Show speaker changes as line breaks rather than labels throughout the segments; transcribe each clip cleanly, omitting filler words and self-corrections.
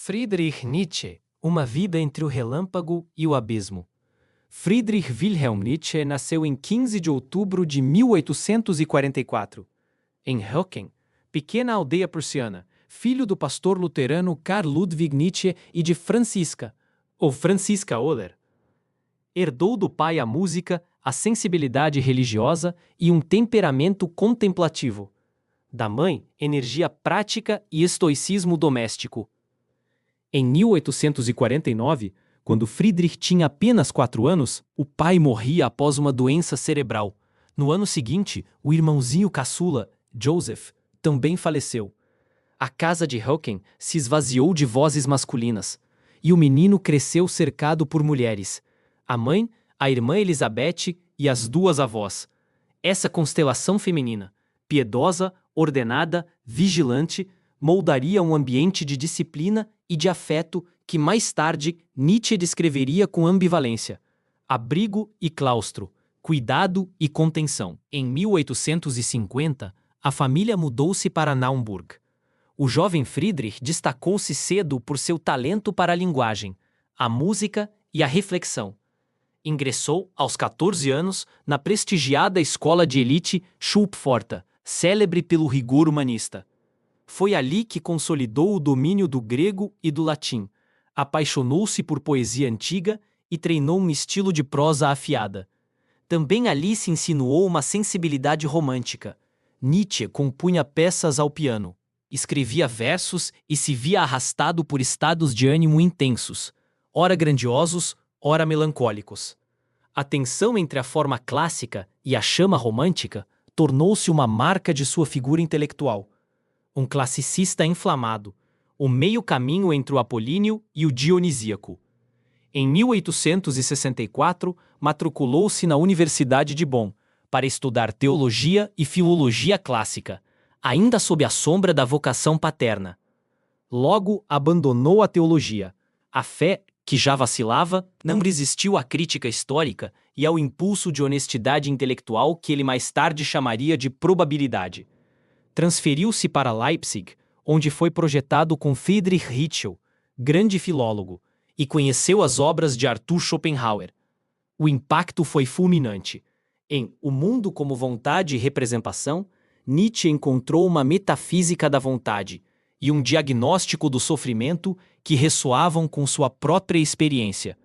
Friedrich Nietzsche, Uma vida entre o relâmpago e o abismo. Friedrich Wilhelm Nietzsche nasceu em 15 de outubro de 1844, em Höcken, pequena aldeia prussiana, filho do pastor luterano Karl Ludwig Nietzsche e de Franziska, ou Franziska Oller. Herdou do pai a música, a sensibilidade religiosa e um temperamento contemplativo. Da mãe, energia prática e estoicismo doméstico. Em 1849, quando Friedrich tinha apenas 4 anos, o pai morria após uma doença cerebral. No ano seguinte, o irmãozinho caçula, Joseph, também faleceu. A casa de Höcken se esvaziou de vozes masculinas, e o menino cresceu cercado por mulheres. A mãe, a irmã Elizabeth e as 2 avós. Essa constelação feminina, piedosa, ordenada, vigilante, moldaria um ambiente de disciplina e de afeto que mais tarde Nietzsche descreveria com ambivalência: abrigo e claustro, cuidado e contenção. Em 1850, a família mudou-se para Naumburg. O jovem Friedrich destacou-se cedo por seu talento para a linguagem, a música e a reflexão. Ingressou, aos 14 anos, na prestigiada escola de elite Schulpforta, célebre pelo rigor humanista. Foi ali que consolidou o domínio do grego e do latim, apaixonou-se por poesia antiga e treinou um estilo de prosa afiada. Também ali se insinuou uma sensibilidade romântica. Nietzsche compunha peças ao piano, escrevia versos e se via arrastado por estados de ânimo intensos, ora grandiosos, ora melancólicos. A tensão entre a forma clássica e a chama romântica tornou-se uma marca de sua figura intelectual. Um classicista inflamado, o meio caminho entre o apolíneo e o dionisíaco. Em 1864, matriculou-se na Universidade de Bonn para estudar teologia e filologia clássica, ainda sob a sombra da vocação paterna. Logo abandonou a teologia. A fé, que já vacilava, não resistiu à crítica histórica e ao impulso de honestidade intelectual que ele mais tarde chamaria de probabilidade. Transferiu-se para Leipzig, onde foi projetado com Friedrich Ritschl, grande filólogo, e conheceu as obras de Arthur Schopenhauer. O impacto foi fulminante. Em O Mundo como Vontade e Representação, Nietzsche encontrou uma metafísica da vontade e um diagnóstico do sofrimento que ressoavam com sua própria experiência.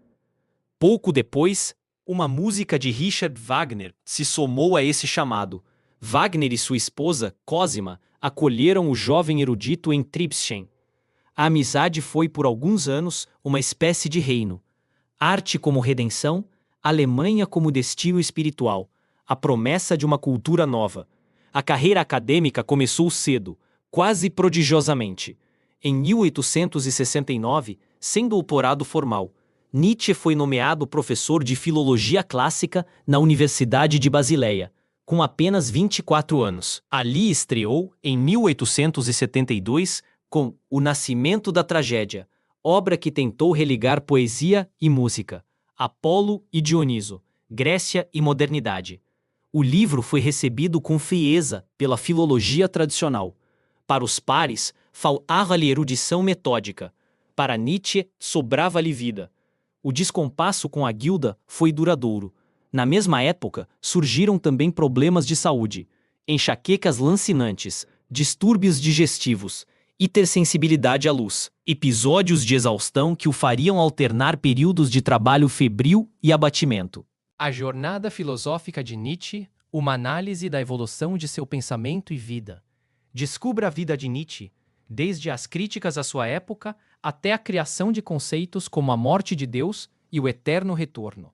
Pouco depois, uma música de Richard Wagner se somou a esse chamado. Wagner e sua esposa, Cosima, acolheram o jovem erudito em Tribschen. A amizade foi por alguns anos uma espécie de reino. Arte como redenção, Alemanha como destino espiritual, a promessa de uma cultura nova. A carreira acadêmica começou cedo, quase prodigiosamente. Em 1869, sem doutorado formal, Nietzsche foi nomeado professor de filologia clássica na Universidade de Basileia, com apenas 24 anos. Ali estreou, em 1872, com O Nascimento da Tragédia, obra que tentou religar poesia e música, Apolo e Dioniso, Grécia e modernidade. O livro foi recebido com frieza pela filologia tradicional. Para os pares, faltava-lhe erudição metódica. Para Nietzsche, sobrava-lhe vida. O descompasso com a guilda foi duradouro. Na mesma época, surgiram também problemas de saúde, enxaquecas lancinantes, distúrbios digestivos, hipersensibilidade à luz, episódios de exaustão que o fariam alternar períodos de trabalho febril e abatimento. A jornada filosófica de Nietzsche, uma análise da evolução de seu pensamento e vida. Descubra a vida de Nietzsche, desde as críticas à sua época até a criação de conceitos como a morte de Deus e o eterno retorno.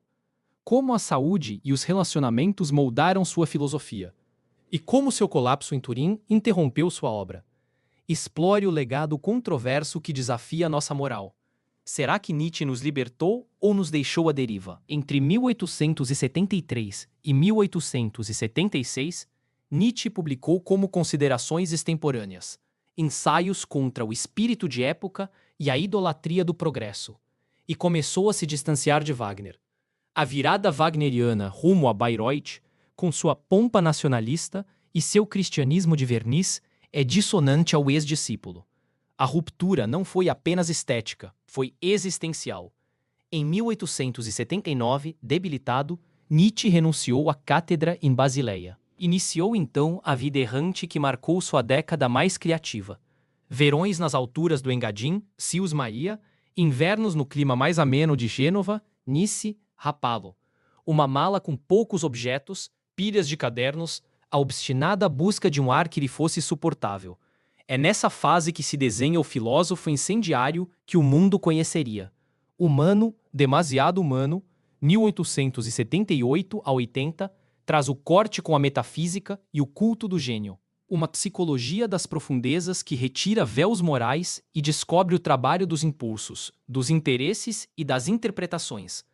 Como a saúde e os relacionamentos moldaram sua filosofia, e como seu colapso em Turim interrompeu sua obra. Explore o legado controverso que desafia nossa moral. Será que Nietzsche nos libertou ou nos deixou à deriva? Entre 1873 e 1876, Nietzsche publicou como Considerações Extemporâneas, ensaios contra o espírito de época e a idolatria do progresso, e começou a se distanciar de Wagner. A virada wagneriana rumo a Bayreuth, com sua pompa nacionalista e seu cristianismo de verniz, é dissonante ao ex-discípulo. A ruptura não foi apenas estética, foi existencial. Em 1879, debilitado, Nietzsche renunciou à cátedra em Basileia. Iniciou então a vida errante que marcou sua década mais criativa. Verões nas alturas do Engadin, Sils Maria, invernos no clima mais ameno de Gênova, Nice, Rapallo. Uma mala com poucos objetos, pilhas de cadernos, a obstinada busca de um ar que lhe fosse suportável. É nessa fase que se desenha o filósofo incendiário que o mundo conheceria. Humano, demasiado humano, 1878 a 80, traz o corte com a metafísica e o culto do gênio. Uma psicologia das profundezas que retira véus morais e descobre o trabalho dos impulsos, dos interesses e das interpretações.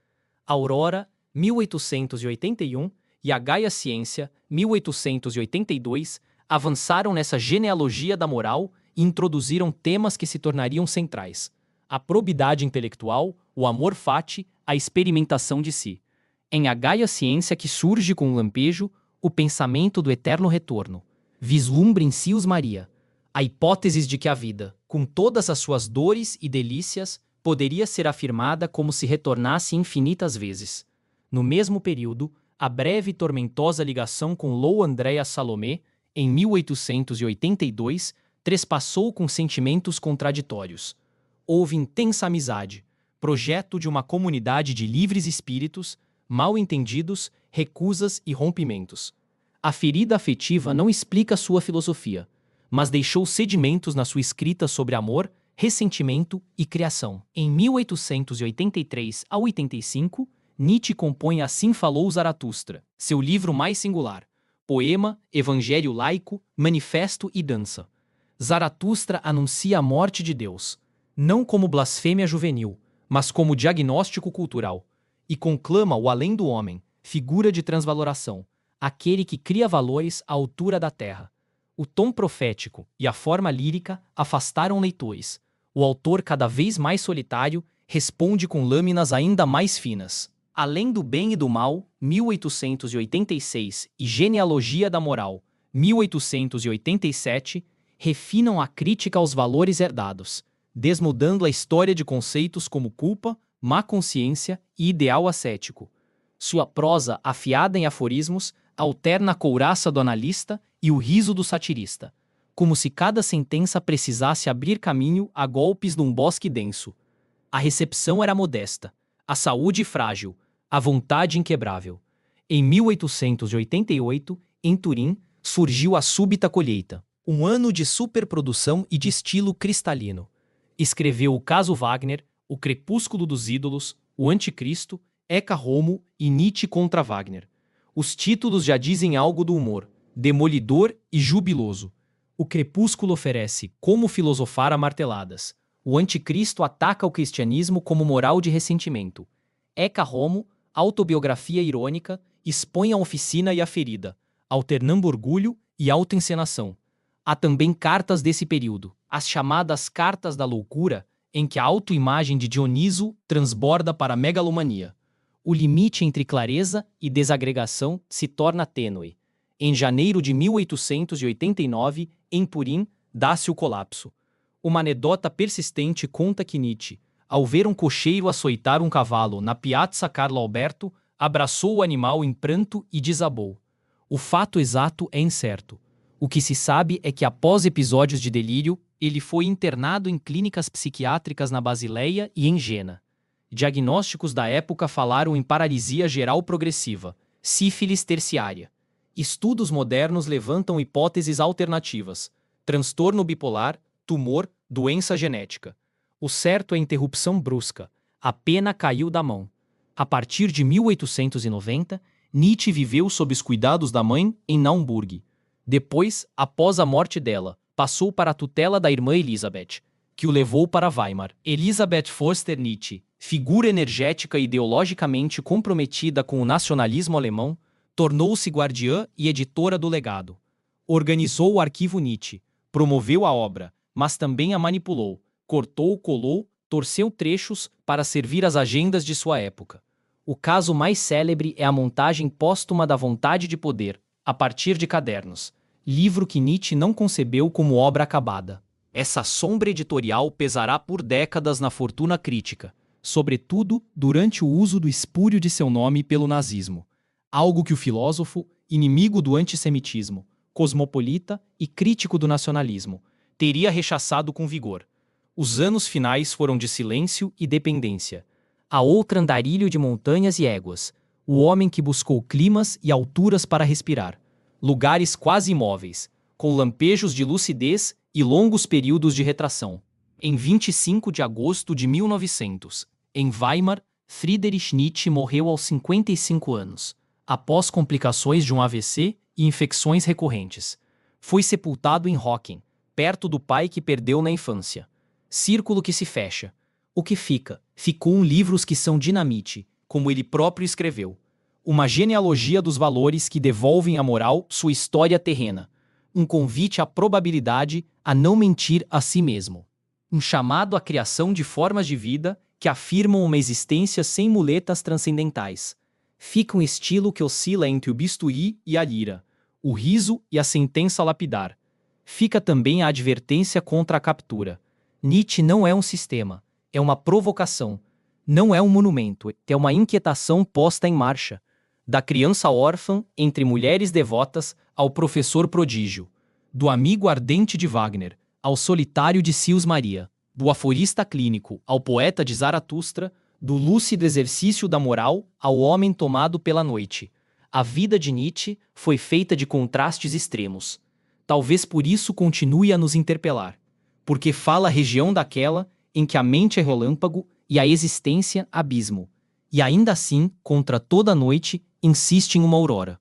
Aurora, 1881, e a Gaia Ciência, 1882, avançaram nessa genealogia da moral e introduziram temas que se tornariam centrais: a probidade intelectual, o amor fati, a experimentação de si. Em a Gaia Ciência que surge com um lampejo, o pensamento do eterno retorno. Vislumbre em Sils Maria a hipótese de que a vida, com todas as suas dores e delícias, poderia ser afirmada como se retornasse infinitas vezes. No mesmo período, a breve e tormentosa ligação com Lou Andrea Salomé, em 1882, trespassou com sentimentos contraditórios. Houve intensa amizade, projeto de uma comunidade de livres espíritos, mal-entendidos, recusas e rompimentos. A ferida afetiva não explica sua filosofia, mas deixou sedimentos na sua escrita sobre amor, ressentimento e criação. Em 1883 a 85, Nietzsche compõe Assim Falou Zaratustra, seu livro mais singular: poema, evangelho laico, manifesto e dança. Zaratustra anuncia a morte de Deus, não como blasfêmia juvenil, mas como diagnóstico cultural, e conclama o além do homem, figura de transvaloração, aquele que cria valores à altura da terra. O tom profético e a forma lírica afastaram leitores. O autor, cada vez mais solitário, responde com lâminas ainda mais finas. Além do bem e do mal, 1886, e Genealogia da Moral, 1887, refinam a crítica aos valores herdados, desnudando a história de conceitos como culpa, má consciência e ideal ascético. Sua prosa, afiada em aforismos, alterna a couraça do analista e o riso do satirista, como se cada sentença precisasse abrir caminho a golpes num bosque denso. A recepção era modesta, a saúde frágil, a vontade inquebrável. Em 1888, em Turim, surgiu a súbita colheita, um ano de superprodução e de estilo cristalino. Escreveu o Caso Wagner, O Crepúsculo dos Ídolos, O Anticristo, Ecce Homo e Nietzsche contra Wagner. Os títulos já dizem algo do humor, demolidor e jubiloso. O Crepúsculo oferece Como Filosofar a Marteladas. O Anticristo ataca o cristianismo como moral de ressentimento. Ecce Homo, autobiografia irônica, expõe a oficina e a ferida, alternando orgulho e autoencenação. Há também cartas desse período, as chamadas Cartas da Loucura, em que a autoimagem de Dioniso transborda para a megalomania. O limite entre clareza e desagregação se torna tênue. Em janeiro de 1889, em Purim, dá-se o colapso. Uma anedota persistente conta que Nietzsche, ao ver um cocheiro açoitar um cavalo na Piazza Carlo Alberto, abraçou o animal em pranto e desabou. O fato exato é incerto. O que se sabe é que, após episódios de delírio, ele foi internado em clínicas psiquiátricas na Basileia e em Jena. Diagnósticos da época falaram em paralisia geral progressiva, sífilis terciária. Estudos modernos levantam hipóteses alternativas: transtorno bipolar, tumor, doença genética. O certo é interrupção brusca. A pena caiu da mão. A partir de 1890, Nietzsche viveu sob os cuidados da mãe em Naumburg. Depois, após a morte dela, passou para a tutela da irmã Elisabeth, que o levou para Weimar. Elisabeth Förster Nietzsche, figura energética e ideologicamente comprometida com o nacionalismo alemão, tornou-se guardiã e editora do legado. Organizou o arquivo Nietzsche, promoveu a obra, mas também a manipulou, cortou, colou, torceu trechos para servir às agendas de sua época. O caso mais célebre é a montagem póstuma da Vontade de Poder, a partir de cadernos, livro que Nietzsche não concebeu como obra acabada. Essa sombra editorial pesará por décadas na fortuna crítica, sobretudo durante o uso do espúrio de seu nome pelo nazismo, algo que o filósofo, inimigo do antissemitismo, cosmopolita e crítico do nacionalismo, teria rechaçado com vigor. Os anos finais foram de silêncio e dependência. A outra andarilho de montanhas e éguas, o homem que buscou climas e alturas para respirar, lugares quase imóveis, com lampejos de lucidez e longos períodos de retração. Em 25 de agosto de 1900, em Weimar, Friedrich Nietzsche morreu aos 55 anos, após complicações de um AVC e infecções recorrentes. Foi sepultado em Röcken, perto do pai que perdeu na infância. Círculo que se fecha. O que fica? Ficou livros que são dinamite, como ele próprio escreveu. Uma genealogia dos valores que devolvem à moral sua história terrena. Um convite à probabilidade a não mentir a si mesmo. Um chamado à criação de formas de vida que afirmam uma existência sem muletas transcendentais. Fica um estilo que oscila entre o bistuí e a lira, o riso e a sentença lapidar. Fica também a advertência contra a captura. Nietzsche não é um sistema, é uma provocação. Não é um monumento, é uma inquietação posta em marcha. Da criança órfã entre mulheres devotas ao professor prodígio. Do amigo ardente de Wagner ao solitário de Sils Maria. Do aforista clínico ao poeta de Zaratustra. Do lúcido exercício da moral ao homem tomado pela noite. A vida de Nietzsche foi feita de contrastes extremos. Talvez por isso continue a nos interpelar. Porque fala a região daquela em que a mente é relâmpago e a existência abismo. E ainda assim, contra toda a noite, insiste em uma aurora.